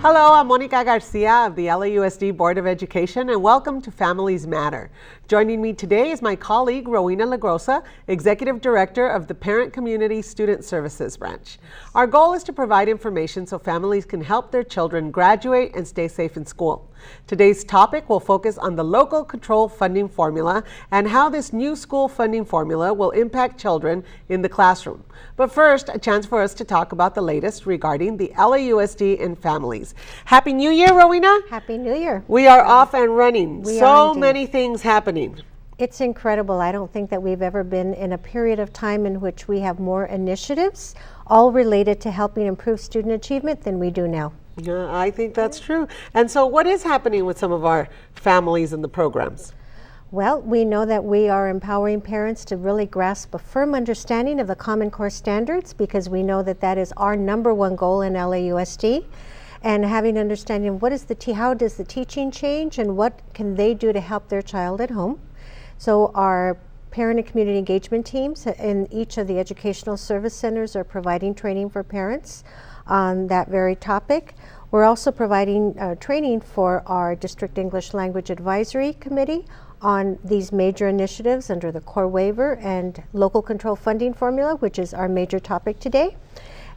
Hello, I'm Monica Garcia of the LAUSD Board of Education, and welcome to Families Matter. Joining me today is my colleague, Rowena Lagrosa, Executive Director of the Parent Community Student Services Branch. Our goal is to provide information so families can help their children graduate and stay safe in school. Today's topic will focus on the local control funding formula and how this new school funding formula will impact children in the classroom. But first, a chance for us to talk about the latest regarding the LAUSD and families. Happy New Year, Rowena. Happy New Year. We are off and running. So many things happening. It's incredible. I don't think that we've ever been in a period of time in which we have more initiatives, all related to helping improve student achievement, than we do now. Yeah, I think that's true. And so what is happening with some of our families and the programs? Well, we know that we are empowering parents to really grasp a firm understanding of the Common Core standards, because we know that that is our number one goal in LAUSD. And having understanding of how does the teaching change and what can they do to help their child at home. So our parent and community engagement teams in each of the educational service centers are providing training for parents on that very topic. We're also providing training for our District English Language Advisory Committee on these major initiatives under the core waiver and local control funding formula, which is our major topic today.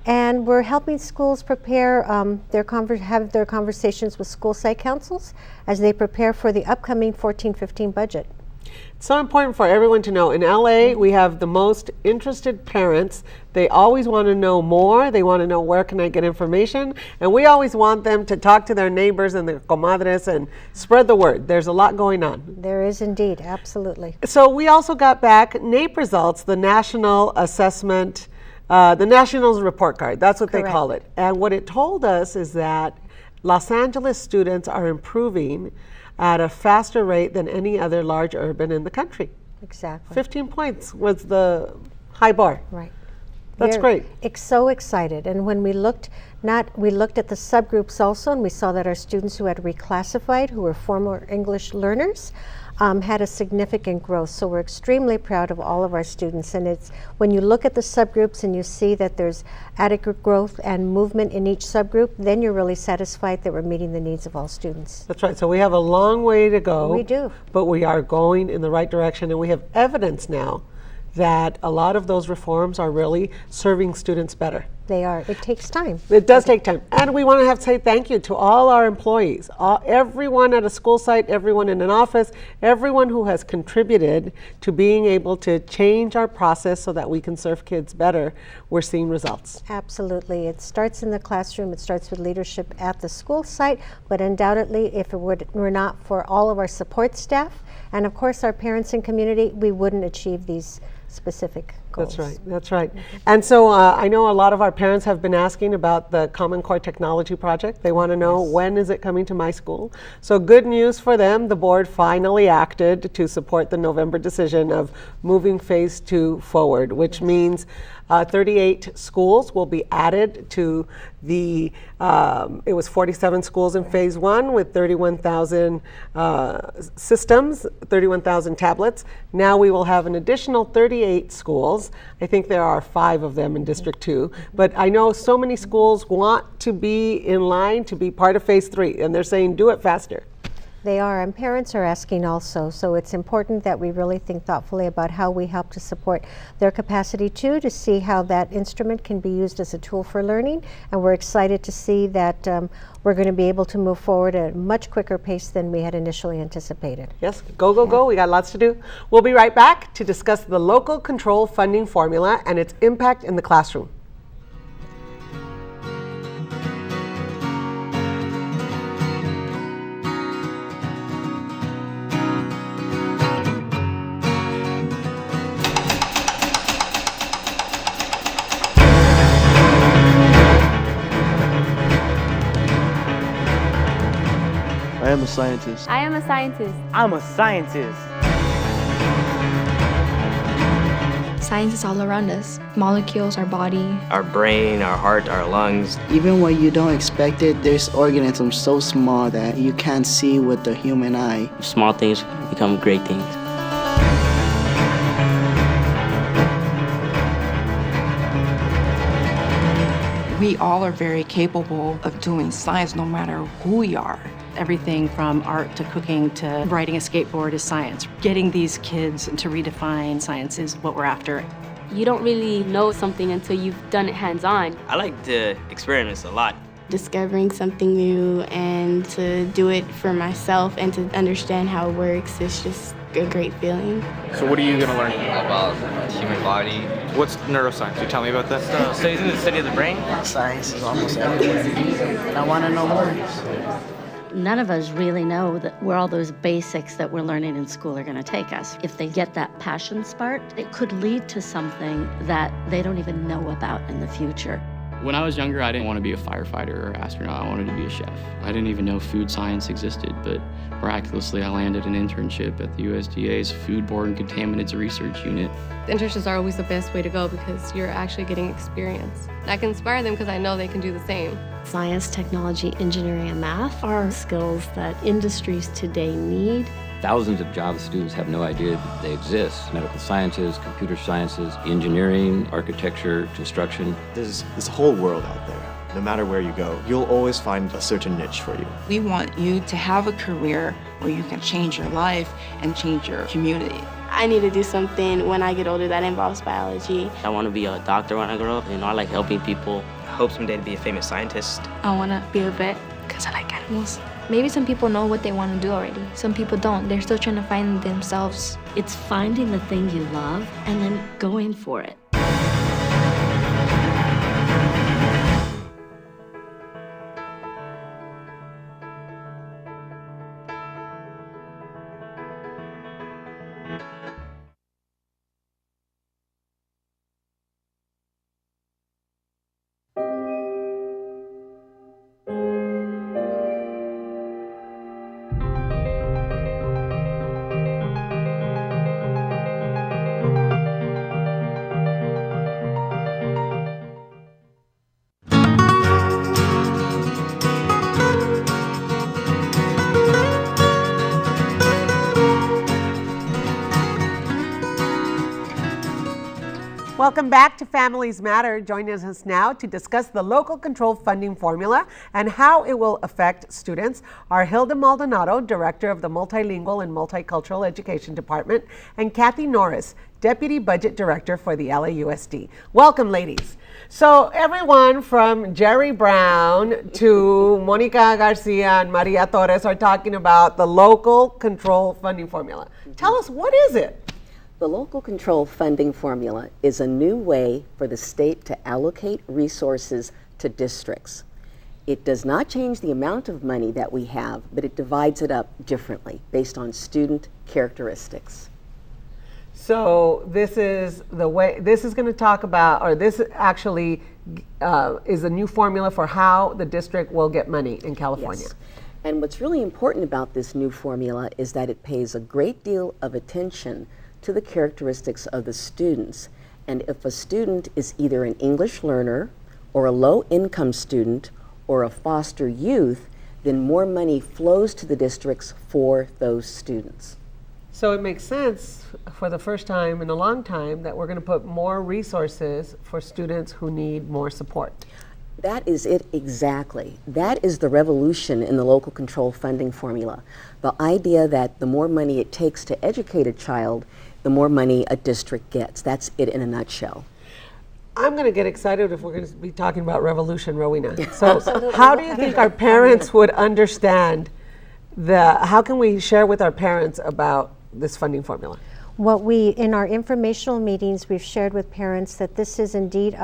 And we're helping schools prepare have their conversations with school site councils as they prepare for the upcoming 14-15 budget. It's so important for everyone to know. In LA, we have the most interested parents. They always want to know more. They want to know, where can I get information? And we always want them to talk to their neighbors and their comadres and spread the word. There's a lot going on. There is indeed, absolutely. So we also got back NAEP results, the National Assessment, the Nationals Report Card. That's what Correct. They call it. And what it told us is that Los Angeles students are improving at a faster rate than any other large urban in the country. Exactly. 15 points was the high bar. Right. That's great. So excited. And when we looked at the subgroups also, and we saw that our students who had reclassified, who were former English learners, had a significant growth. So we're extremely proud of all of our students. And it's when you look at the subgroups and you see that there's adequate growth and movement in each subgroup, then you're really satisfied that we're meeting the needs of all students. That's right. So we have a long way to go. We do. But we are going in the right direction, and we have evidence now that a lot of those reforms are really serving students better. They are. It takes time. It does take time. And we want to say thank you to all our employees, everyone at a school site, everyone in an office, everyone who has contributed to being able to change our process so that we can serve kids better. We're seeing results. Absolutely. It starts in the classroom. It starts with leadership at the school site, but undoubtedly, if it were not for all of our support staff and of course our parents and community, we wouldn't achieve these specific goals. That's right. And so I know a lot of our parents have been asking about the Common Core Technology Project. They want to know, when is it coming to my school? So good news for them. The board finally acted to support the November decision of moving phase 2 forward, which means 38 schools will be added to the, it was 47 schools in phase 1 with 31,000 systems, 31,000 tablets. Now we will have an additional 38 schools. I think there are 5 of them in District 2, but I know so many schools want to be in line to be part of phase 3, and they're saying do it faster. They are, and parents are asking also. So it's important that we really think thoughtfully about how we help to support their capacity too, to see how that instrument can be used as a tool for learning. And we're excited to see that we're going to be able to move forward at a much quicker pace than we had initially anticipated. Yes, go, go, go. We got lots to do. We'll be right back to discuss the local control funding formula and its impact in the classroom. I am a scientist. I am a scientist. I'm a scientist. Science is all around us. Molecules, our body. Our brain, our heart, our lungs. Even when you don't expect it, there's organisms so small that you can't see with the human eye. Small things become great things. We all are very capable of doing science no matter who we are. Everything from art to cooking to riding a skateboard is science. Getting these kids to redefine science is what we're after. You don't really know something until you've done it hands-on. I like the experiments a lot. Discovering something new and to do it for myself and to understand how it works is just a great feeling. So what are you going to learn? About the human body. What's neuroscience? Can you tell me about that? Studies in the study of the brain. Science is almost everywhere, and I want to know more. None of us really know where all those basics that we're learning in school are going to take us. If they get that passion spark, it could lead to something that they don't even know about in the future. When I was younger, I didn't want to be a firefighter or astronaut. I wanted to be a chef. I didn't even know food science existed, but miraculously, I landed an internship at the USDA's Foodborne Contaminants Research Unit. Internships are always the best way to go because you're actually getting experience. I can inspire them because I know they can do the same. Science, technology, engineering, and math are skills that industries today need. Thousands of jobs students have no idea that they exist. Medical sciences, computer sciences, engineering, architecture, construction. There's this whole world out there. No matter where you go, you'll always find a certain niche for you. We want you to have a career where you can change your life and change your community. I need to do something when I get older that involves biology. I want to be a doctor when I grow up. I like helping people. I hope someday to be a famous scientist. I want to be a vet because I like animals. Maybe some people know what they want to do already. Some people don't. They're still trying to find themselves. It's finding the thing you love and then going for it. Welcome back to Families Matter. Joining us now to discuss the local control funding formula and how it will affect students are Hilda Maldonado, Director of the Multilingual and Multicultural Education Department, and Kathy Norris, Deputy Budget Director for the LAUSD. Welcome, ladies. So everyone from Jerry Brown to Monica Garcia and Maria Torres are talking about the local control funding formula. Tell us, what is it? The local control funding formula is a new way for the state to allocate resources to districts. It does not change the amount of money that we have, but it divides it up differently based on student characteristics. So this is the way, this is going to talk about, or this actually is a new formula for how the district will get money in California. Yes. And what's really important about this new formula is that it pays a great deal of attention to the characteristics of the students. And if a student is either an English learner or a low-income student or a foster youth, then more money flows to the districts for those students. So it makes sense for the first time in a long time that we're going to put more resources for students who need more support. That is it exactly. That is the revolution in the local control funding formula. The idea that the more money it takes to educate a child, the more money a district gets. That's it in a nutshell. I'm going to get excited if we're going to be talking about revolution, Rowena. So how do you think our parents would understand how can we share with our parents about this funding formula? What in our informational meetings, we've shared with parents that this is indeed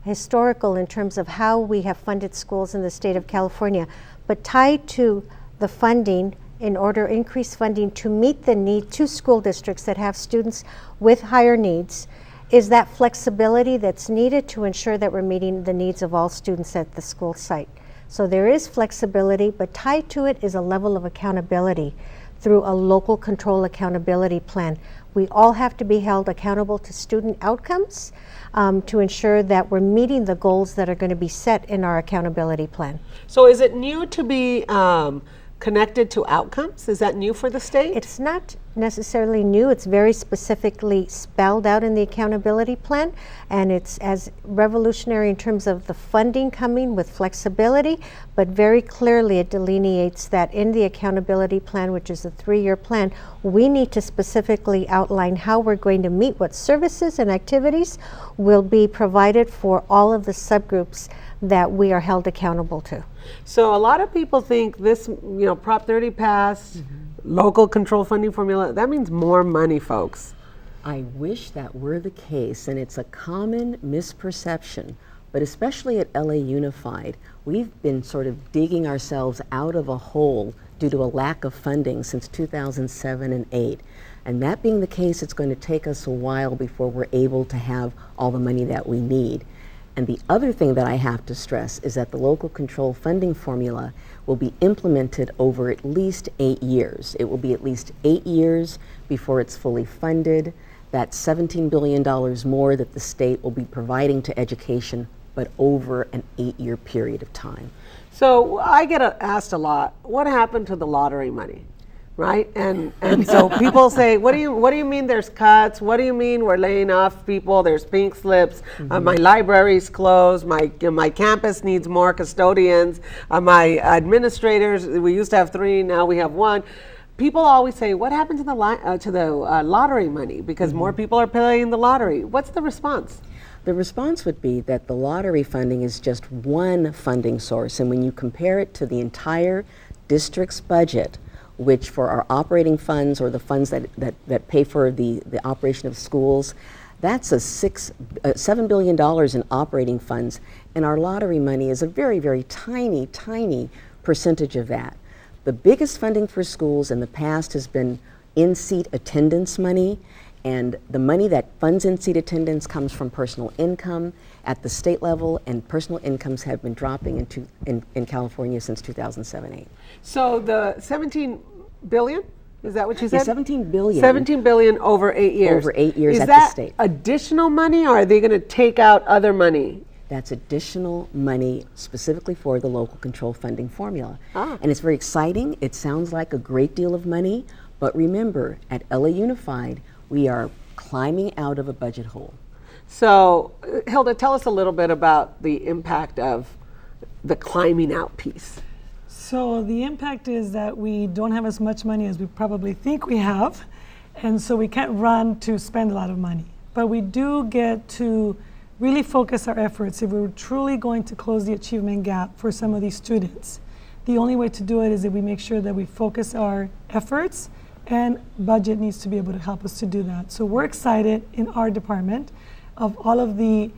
historical in terms of how we have funded schools in the state of California, but tied to the funding in order to increase funding to meet the need to school districts that have students with higher needs is that flexibility that's needed to ensure that we're meeting the needs of all students at the school site. So there is flexibility, but tied to it is a level of accountability through a local control accountability plan. We all have to be held accountable to student outcomes to ensure that we're meeting the goals that are going to be set in our accountability plan. So is it new to be connected to outcomes? Is that new for the state? It's not necessarily new. It's very specifically spelled out in the accountability plan, and it's as revolutionary in terms of the funding coming with flexibility, but very clearly it delineates that in the accountability plan, which is a 3-year plan, we need to specifically outline how we're going to meet, what services and activities will be provided for all of the subgroups that we are held accountable to. So a lot of people think this, Prop 30 passed, local control funding formula, that means more money, folks. I wish that were the case, and it's a common misperception, but especially at LA Unified, we've been sort of digging ourselves out of a hole due to a lack of funding since 2007 and 8. And that being the case, it's going to take us a while before we're able to have all the money that we need. And the other thing that I have to stress is that the local control funding formula will be implemented over at least 8 years. It will be at least 8 years before it's fully funded. That's $17 billion more that the state will be providing to education, but over an 8-year period of time. So I get asked a lot, what happened to the lottery money? Right? And so people say, what do you mean there's cuts? What do you mean we're laying off people? There's pink slips. My library's closed. My campus needs more custodians. My administrators, we used to have 3, now we have 1. People always say, what happened to the lottery money? Because more people are playing the lottery. What's the response? The response would be that the lottery funding is just one funding source, and when you compare it to the entire district's budget, which for our operating funds or the funds that pay for the operation of schools, that's $7 billion in operating funds, and our lottery money is a very, very tiny, tiny percentage of that. The biggest funding for schools in the past has been in-seat attendance money, and the money that funds in-seat attendance comes from personal income at the state level, and personal incomes have been dropping in California since 2007-8. So the 17 billion, is that what you said? Yeah, 17 billion. 17 billion over 8 years. Over 8 years is at that the state. Additional money, or are they going to take out other money? That's additional money specifically for the local control funding formula. And it's very exciting. It sounds like a great deal of money, but remember, at LA Unified, we are climbing out of a budget hole. So, Hilda, tell us a little bit about the impact of the climbing out piece. So the impact is that we don't have as much money as we probably think we have, and so we can't run to spend a lot of money. But we do get to really focus our efforts if we're truly going to close the achievement gap for some of these students. The only way to do it is that we make sure that we focus our efforts, and budget needs to be able to help us to do that. So we're excited in our department of all of the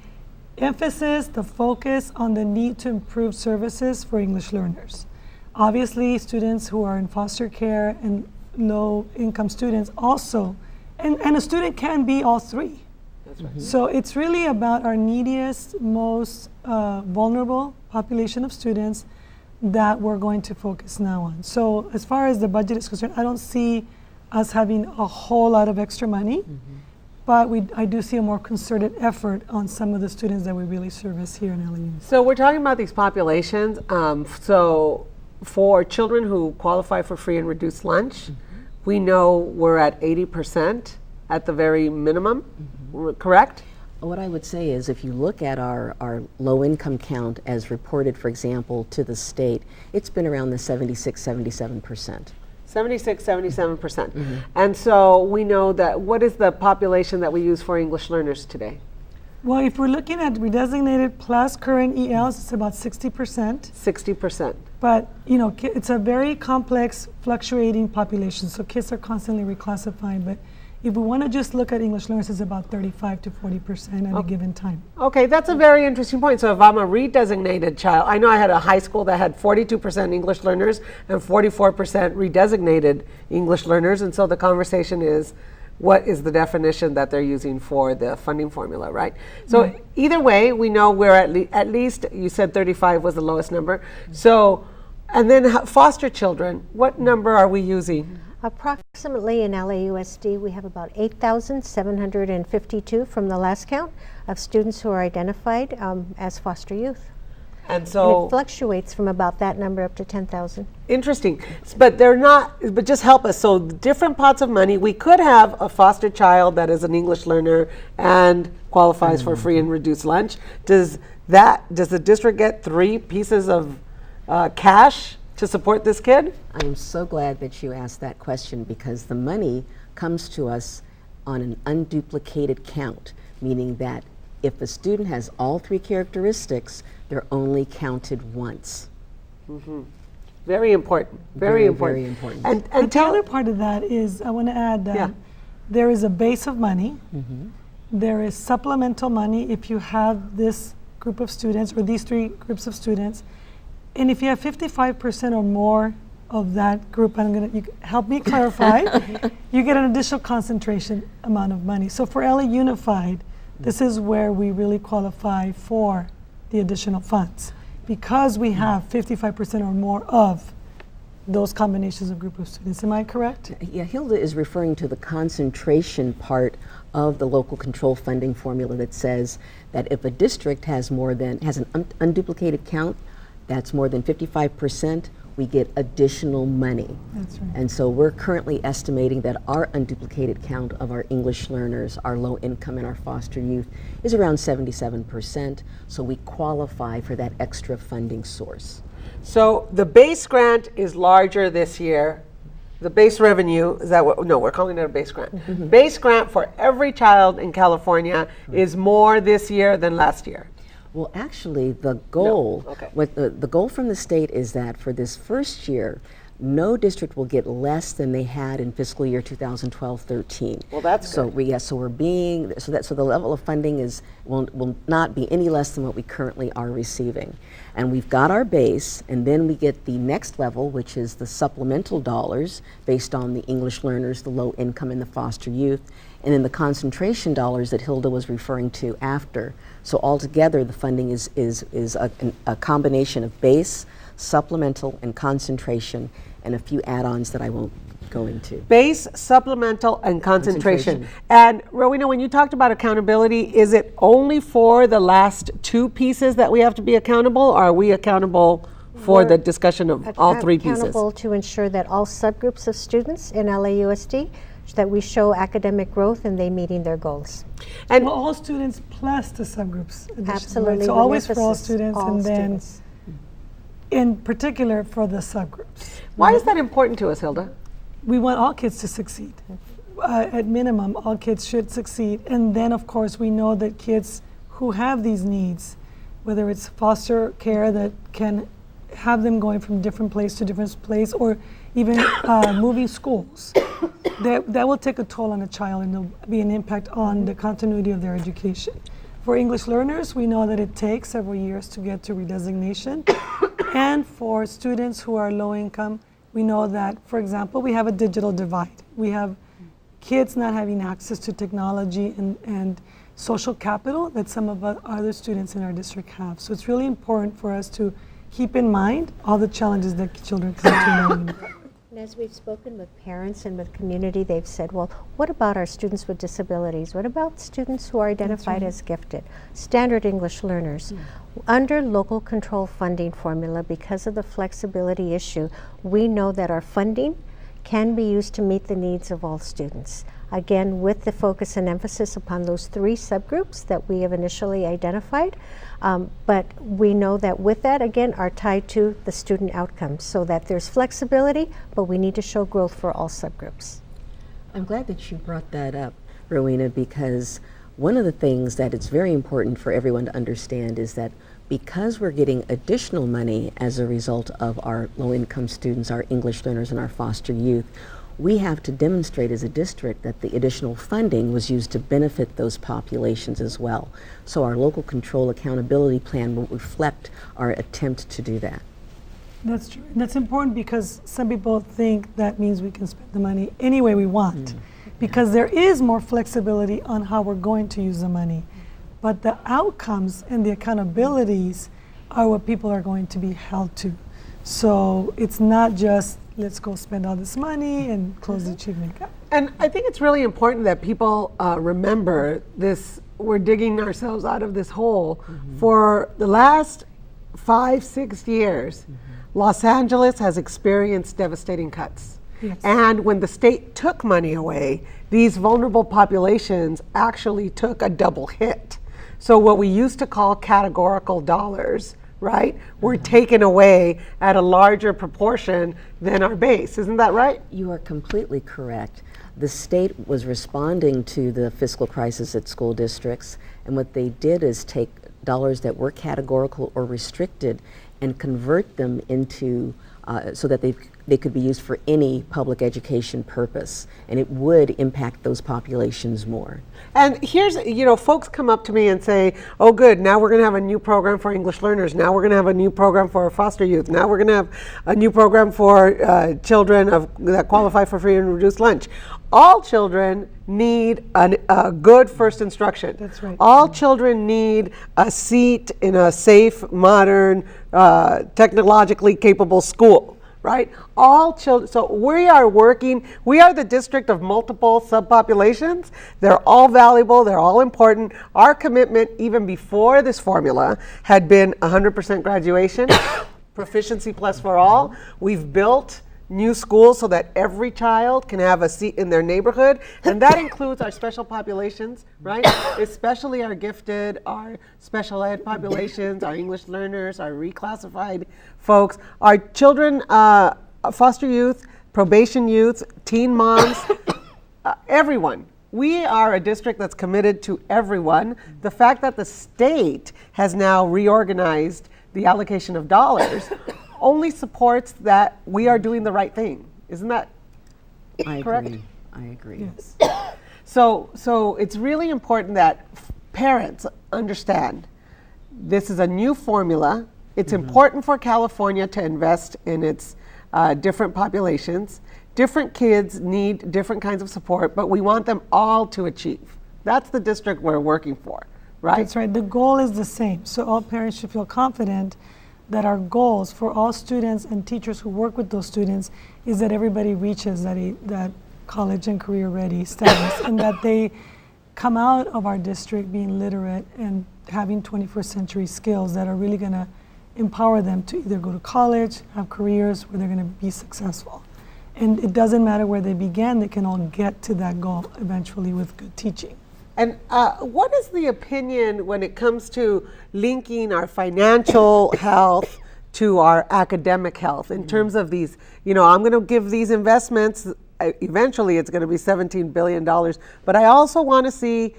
emphasis, the focus on the need to improve services for English learners. Obviously, students who are in foster care and low-income students also, and a student can be all 3. That's right. So it's really about our neediest, most vulnerable population of students that we're going to focus now on. So as far as the budget is concerned, I don't see us having a whole lot of extra money, but I do see a more concerted effort on some of the students that we really service here in LA. So we're talking about these populations. So for children who qualify for free and reduced lunch, we know we're at 80% at the very minimum, correct? What I would say is if you look at our low income count as reported, for example, to the state, it's been around the 76, 77%. 76, 77%. And so we know that, what is the population that we use for English learners today? Well, if we're looking at redesignated plus current ELs, it's about 60%. 60%. But, it's a very complex, fluctuating population, so kids are constantly reclassifying. But if we want to just look at English learners, it's about 35 to 40% at a given time. Okay, that's a very interesting point. So if I'm a redesignated child, I know I had a high school that had 42% English learners and 44% redesignated English learners, and so the conversation is, what is the definition that they're using for the funding formula, right? So either way, we know we're at least, you said 35 was the lowest number. So, and then foster children, what number are we using? Approximately in LAUSD, we have about 8,752 from the last count of students who are identified as foster youth. And so it fluctuates from about that number up to 10,000. Interesting. But they're not, but just help us. So different pots of money. We could have a foster child that is an English learner and qualifies for free and reduced lunch. Does the district get 3 pieces of cash to support this kid? I'm so glad that you asked that question, because the money comes to us on an unduplicated count, meaning that if a student has all 3 characteristics, they're only counted once. Mm-hmm. Very important. Very important. Very important. And the other part of that is, I want to add that there is a base of money. Mm-hmm. There is supplemental money if you have this group of students or these 3 groups of students. And if you have 55% or more of that group, you help me clarify, you get an additional concentration amount of money. So for LA Unified, this is where we really qualify for the additional funds, because we have 55% or more of those combinations of group of students. Am I correct? Yeah, Hilda is referring to the concentration part of the local control funding formula that says that if a district has an unduplicated count, that's more than 55%, we get additional money. That's right. And so we're currently estimating that our unduplicated count of our English learners, our low income and our foster youth is around 77%. So we qualify for that extra funding source. So the base grant is larger this year. The base revenue, is that what? No, we're calling it a base grant. Mm-hmm. Base grant for every child in California is more this year than last year. Well, actually, the goal, the goal from the state is that for this first year, no district will get less than they had in fiscal year 2012-13. Well, that's so good. So the level of funding will not be any less than what we currently are receiving, and we've got our base, and then we get the next level, which is the supplemental dollars based on the English learners, the low income, and the foster youth, and then the concentration dollars that Hilda was referring to after. So altogether, the funding is a combination of base, supplemental, and concentration, and a few add-ons that I won't go into. Base, supplemental, and concentration. And Rowena, when you talked about accountability, is it only for the last 2 pieces that we have to be accountable, or are we accountable for the discussion of all 3 pieces? Accountable to ensure that all subgroups of students in LAUSD, that we show academic growth and they meeting their goals. And all students plus the subgroups. Absolutely. Right? So always for all students, and then in particular for the subgroups. Why is that important to us, Hilda? We want all kids to succeed. At minimum, all kids should succeed. And then, of course, we know that kids who have these needs, whether it's foster care that can have them going from different place to different place, or even moving schools, that will take a toll on a child, and there'll be an impact on the continuity of their education. For English learners, we know that it takes several years to get to redesignation. And for students who are low income, we know that, for example, we have a digital divide. We have kids not having access to technology and social capital that some of our other students in our district have. So it's really important for us to keep in mind all the challenges that children come to learning. And as we've spoken with parents and with community, they've said, well, what about our students with disabilities? What about students who are identified as gifted? Standard English learners. Under local control funding formula, because of the flexibility issue, we know that our funding can be used to meet the needs of all students. Again, with the focus and emphasis upon those 3 subgroups that we have initially identified. But we know that with that, again, are tied to the student outcomes, so that there's flexibility, but we need to show growth for all subgroups. I'm glad that you brought that up, Rowena, because one of the things that it's very important for everyone to understand is that because we're getting additional money as a result of our low-income students, our English learners, and our foster youth, we have to demonstrate as a district that the additional funding was used to benefit those populations as well. So our local control accountability plan will reflect our attempt to do that. That's true. And that's important because some people think that means we can spend the money any way we want, because there is more flexibility on how we're going to use the money. But the outcomes and the accountabilities are what people are going to be held to. So it's not just let's go spend all this money and close the achievement gap. And I think it's really important that people remember this. We're digging ourselves out of this hole. For the last 5, 6 years, Los Angeles has experienced devastating cuts. Yes. And when the state took money away, these vulnerable populations actually took a double hit. So what we used to call categorical dollars, right, were taken away at a larger proportion than our base. Isn't that right? You are completely correct. The state was responding to the fiscal crisis at school districts, and what they did is take dollars that were categorical or restricted and convert them into so that they could be used for any public education purpose, and it would impact those populations more. And here's, folks come up to me and say, oh good, now we're gonna have a new program for English learners, now we're gonna have a new program for foster youth, now we're gonna have a new program for children that qualify for free and reduced lunch. All children need a good first instruction. That's right. All children need a seat in a safe, modern, technologically capable school, right? All children, so we are the district of multiple subpopulations. They're all valuable, they're all important. Our commitment, even before this formula, had been 100% graduation, proficiency plus for all. We've built new schools so that every child can have a seat in their neighborhood, and that includes our special populations, right? Especially our gifted, our special ed populations, our English learners, our reclassified folks, our children, foster youth, probation youth, teen moms, everyone. We are a district that's committed to everyone. The fact that the state has now reorganized the allocation of dollars only supports that we are doing the right thing. Isn't that correct? I agree. Yes. So it's really important that parents understand this is a new formula. It's important for California to invest in its different populations. Different kids need different kinds of support, but we want them all to achieve. That's the district we're working for, right? That's right. The goal is the same. So all parents should feel confident that our goals for all students and teachers who work with those students is that everybody reaches that college and career ready status and that they come out of our district being literate and having 21st century skills that are really going to empower them to either go to college, have careers where they're going to be successful. And it doesn't matter where they began, they can all get to that goal eventually with good teaching. And what is the opinion when it comes to linking our financial health to our academic health in terms of these, I'm going to give these investments, eventually it's going to be $17 billion, but I also want to see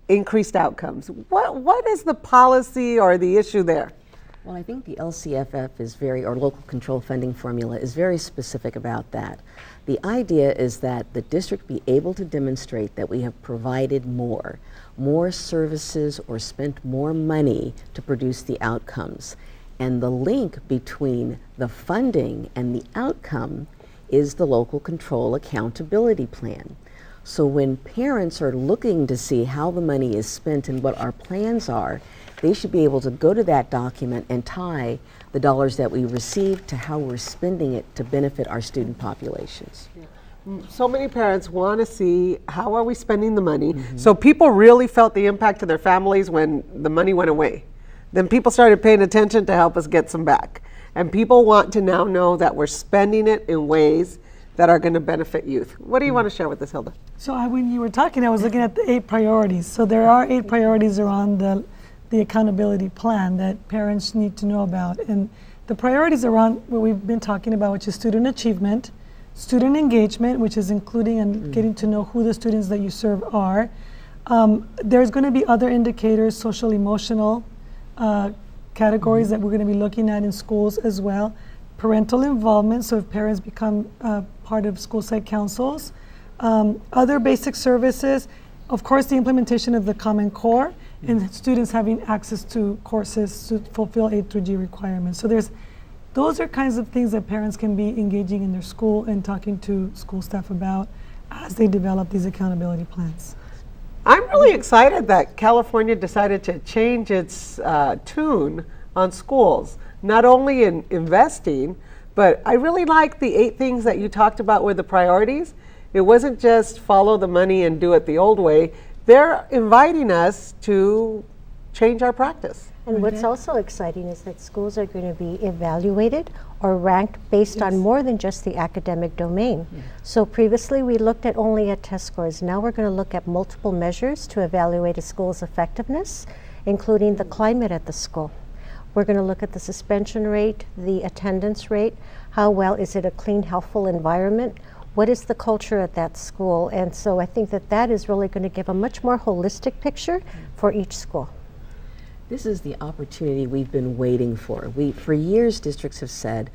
increased outcomes. What is the policy or the issue there? Well, I think the LCFF or local control funding formula is very specific about that. The idea is that the district be able to demonstrate that we have provided more services or spent more money to produce the outcomes. And the link between the funding and the outcome is the local control accountability plan. So when parents are looking to see how the money is spent and what our plans are, they should be able to go to that document and tie the dollars that we receive to how we're spending it to benefit our student populations. So many parents want to see how are we spending the money. So people really felt the impact to their families when the money went away. Then people started paying attention to help us get some back. And people want to now know that we're spending it in ways that are going to benefit youth. What do you want to share with us, Hilda? So when you were talking, I was looking at the 8 priorities. So there are 8 priorities around the accountability plan that parents need to know about. And the priorities around what we've been talking about, which is student achievement, student engagement, which is including and getting to know who the students that you serve are. There's going to be other indicators, social emotional categories that we're going to be looking at in schools as well. Parental involvement, so if parents become part of school site councils. Other basic services, of course the implementation of the Common Core and students having access to courses to fulfill A through G requirements. So those are kinds of things that parents can be engaging in their school and talking to school staff about as they develop these accountability plans. I'm really excited that California decided to change its tune on schools, not only in investing, but I really like the 8 things that you talked about were the priorities. It wasn't just follow the money and do it the old way. They're inviting us to change our practice. And what's also exciting is that schools are going to be evaluated or ranked based on more than just the academic domain. So previously we looked at only at test scores. Now we're going to look at multiple measures to evaluate a school's effectiveness, including the climate at the school. We're going to look at the suspension rate, the attendance rate, how well is it a clean, healthful environment, what is the culture at that school, and so I think that that is really going to give a much more holistic picture for each school. This is the opportunity we've been waiting for. For years, districts have said,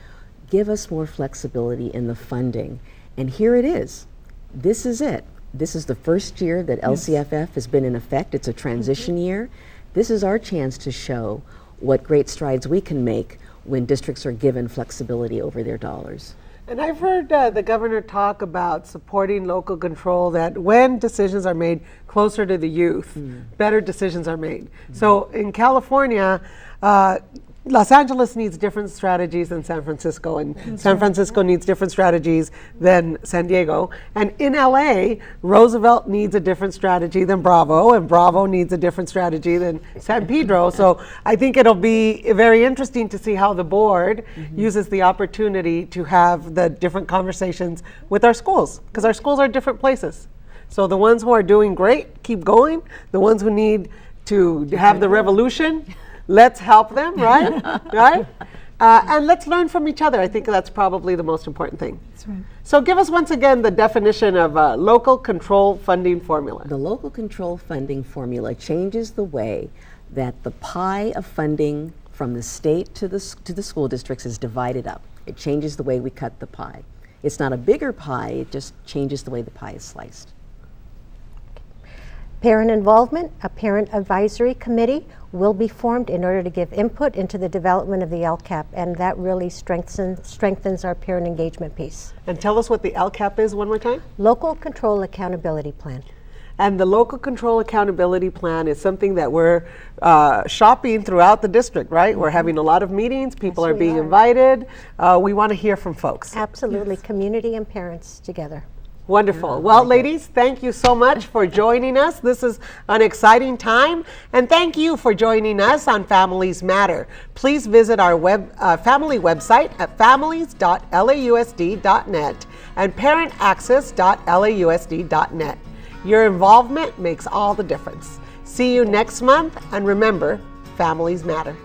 give us more flexibility in the funding. And here it is. This is it. This is the first year that LCFF has been in effect. It's a transition year. This is our chance to show what great strides we can make when districts are given flexibility over their dollars. And I've heard the governor talk about supporting local control, that when decisions are made closer to the youth, better decisions are made. So in California, Los Angeles needs different strategies than San Francisco, and San Francisco needs different strategies than San Diego. And in LA, Roosevelt needs a different strategy than Bravo, and Bravo needs a different strategy than San Pedro. So I think it'll be very interesting to see how the board uses the opportunity to have the different conversations with our schools, because our schools are different places. So the ones who are doing great, keep going. The ones who need to have the revolution, let's help them, right? Right? And let's learn from each other. I think that's probably the most important thing. That's right. So give us once again the definition of local control funding formula. The local control funding formula changes the way that the pie of funding from the state to the school districts is divided up. It changes the way we cut the pie. It's not a bigger pie, it just changes the way the pie is sliced. Parent involvement, a parent advisory committee will be formed in order to give input into the development of the LCAP, and that really strengthens our parent engagement piece. And tell us what the LCAP is one more time. Local Control Accountability Plan. And the Local Control Accountability Plan is something that we're shopping throughout the district, right? We're having a lot of meetings, people are being invited. We want to hear from folks. Absolutely, community and parents together. Wonderful. Well, ladies, thank you so much for joining us. This is an exciting time. And thank you for joining us on Families Matter. Please visit our family website at families.lausd.net and parentaccess.lausd.net. Your involvement makes all the difference. See you next month, and remember, Families Matter.